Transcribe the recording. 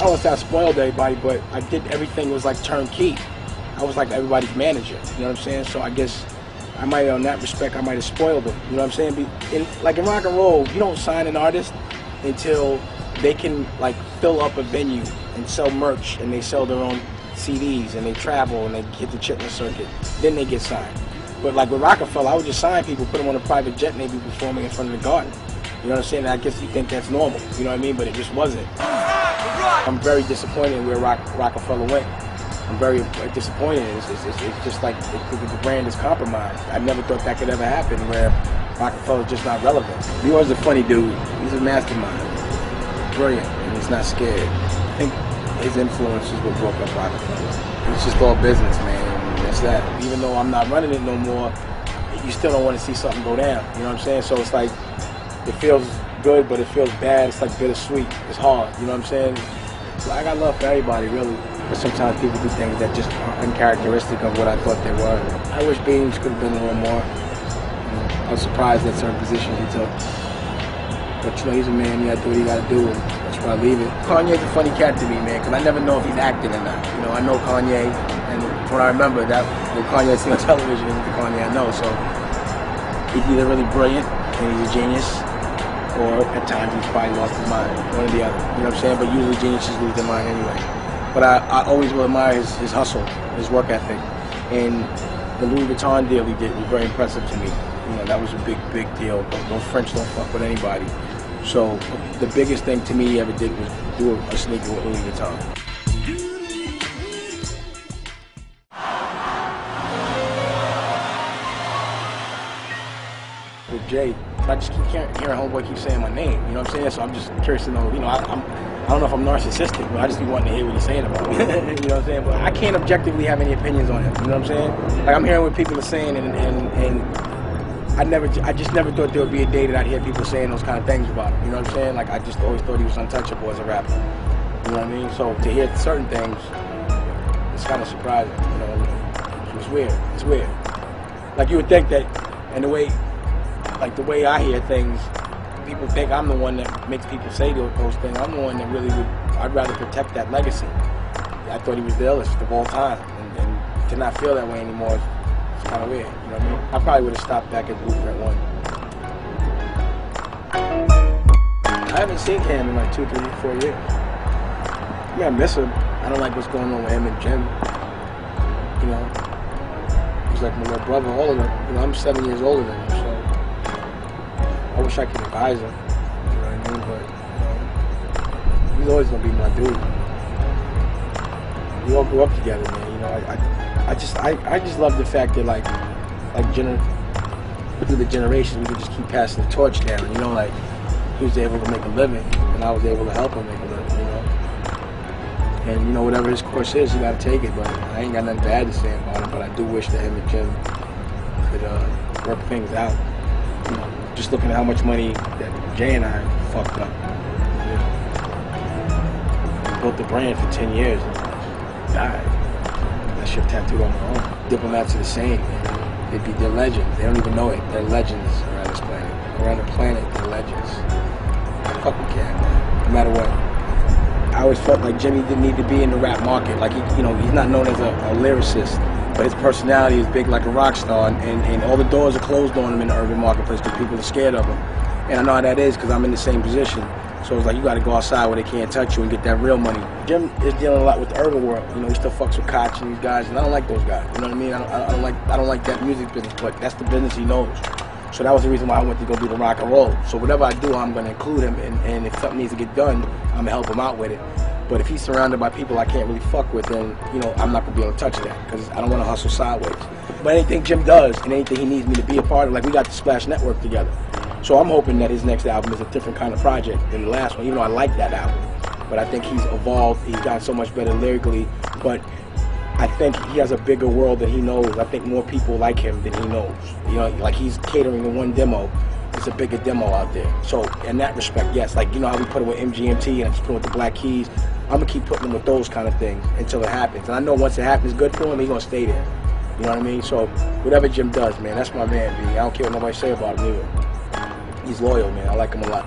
I won't say I spoiled everybody, but I did everything was like turnkey. I was like everybody's manager, you know what I'm saying? So I guess I might, on that respect, I might have spoiled them, you know what I'm saying? Like in rock and roll, you don't sign an artist until they can like fill up a venue and sell merch, and they sell their own CDs, and they travel, and they hit the chitlin circuit. Then they get signed. But like with Roc-A-Fella, I would just sign people, put them on a private jet, and they'd be performing in front of the Garden. You know what I'm saying? I guess you think that's normal, you know what I mean? But it just wasn't. I'm very disappointed in where Roc-A-Fella went. I'm very disappointed. It's just like the brand is compromised. I never thought that could ever happen, where Roc-A-Fella's just not relevant. Leroy's a funny dude. He's a mastermind. Brilliant, and he's not scared. I think his influence is what broke up Roc-A-Fella. It's just all business, man. And that's that. Even though I'm not running it no more, you still don't want to see something go down. You know what I'm saying? So it's like, it feels good, but it feels bad. It's like bittersweet. It's hard. You know what I'm saying? So I got love for everybody, really. But sometimes people do things that just aren't uncharacteristic of what I thought they were. I wish Beans could have been a little more. I was surprised at certain positions he took. But you know, he's a man. He got to do what he got to do, and that's where I leave it. Kanye's a funny cat to me, man, because I never know if he's acting or not. You know, I know Kanye, and when I remember that, when Kanye I see on television is the Kanye I know. So he's either really brilliant and he's a genius, or at times he's probably lost his mind, one or the other. You know what I'm saying? But usually geniuses lose their mind anyway. But I always will admire his hustle, his work ethic, and the Louis Vuitton deal he did was very impressive to me. You know, that was a big deal. Those French don't fuck with anybody. So the biggest thing to me he ever did was do a sneaker with Louis Vuitton. With Jay, I just keep hearing homeboy keep saying my name, you know what I'm saying? So I'm just curious to know, you know, I don't know if I'm narcissistic, but I just be wanting to hear what he's saying about me. You know what I'm saying? But I can't objectively have any opinions on him, you know what I'm saying? Like, I'm hearing what people are saying, and I just never thought there would be a day that I'd hear people saying those kind of things about him, you know what I'm saying? Like, I just always thought he was untouchable as a rapper, you know what I mean? So to hear certain things, it's kind of surprising, you know? It's weird, it's weird. Like, you would think that, and the way I hear things, people think I'm the one that makes people say those things. I'm the one that really I'd rather protect that legacy. I thought he was the illest of all time, and to not feel that way anymore is kind of weird, you know what I mean? I probably would have stopped back at Blueprint 1. I haven't seen Cam in like 2, 3, 4 years. Yeah, I miss him. I don't like what's going on with him and Jim. You know, he's like my little brother, all of them. You know, I'm 7 years older than him, so I wish I could advise him, you know what I mean? But, you know, he's always gonna be my dude. We all grew up together, man. You know, I just love the fact that through the generations, we could just keep passing the torch down. You know, like, he was able to make a living, and I was able to help him make a living. You know, and you know, whatever his course is, you gotta take it. But I ain't got nothing bad to say about it. But I do wish that him and Jim could work things out. You know, just looking at how much money that Jay and I fucked up. You know, built the brand for 10 years and died. That shit tattooed on my arm. Diplomats are the same. They're legends. They don't even know it. They're legends around this planet. Around the planet, they're legends. I fucking care, man. No matter what. I always felt like Jimmy didn't need to be in the rap market. Like, you know, he's not known as a lyricist, but his personality is big like a rock star, and all the doors are closed on him in the urban marketplace because people are scared of him. And I know how that is because I'm in the same position. So it's like, you got to go outside where they can't touch you and get that real money. Jim is dealing a lot with the urban world. You know, he still fucks with Koch and these guys, and I don't like those guys. You know what I mean? I don't like that music business, but that's the business he knows. So that was the reason why I went to go do the rock and roll. So whatever I do, I'm going to include him, and if something needs to get done, I'm going to help him out with it. But if he's surrounded by people I can't really fuck with, then, you know, I'm not going to be able to touch that because I don't want to hustle sideways. But anything Jim does and anything he needs me to be a part of, like, we got the Splash Network together. So I'm hoping that his next album is a different kind of project than the last one, even though I like that album. But I think he's evolved, he's gotten so much better lyrically, but I think he has a bigger world than he knows. I think more people like him than he knows. You know, like, he's catering to one demo. It's a bigger demo out there. So in that respect, yes, like, you know how we put it with MGMT and I just put it with the Black Keys, I'm gonna keep putting him with those kind of things until it happens. And I know once it happens good for him, he's gonna stay there. You know what I mean? So whatever Jim does, man, that's my man, B. I don't care what nobody say about him either. He's loyal, man. I like him a lot.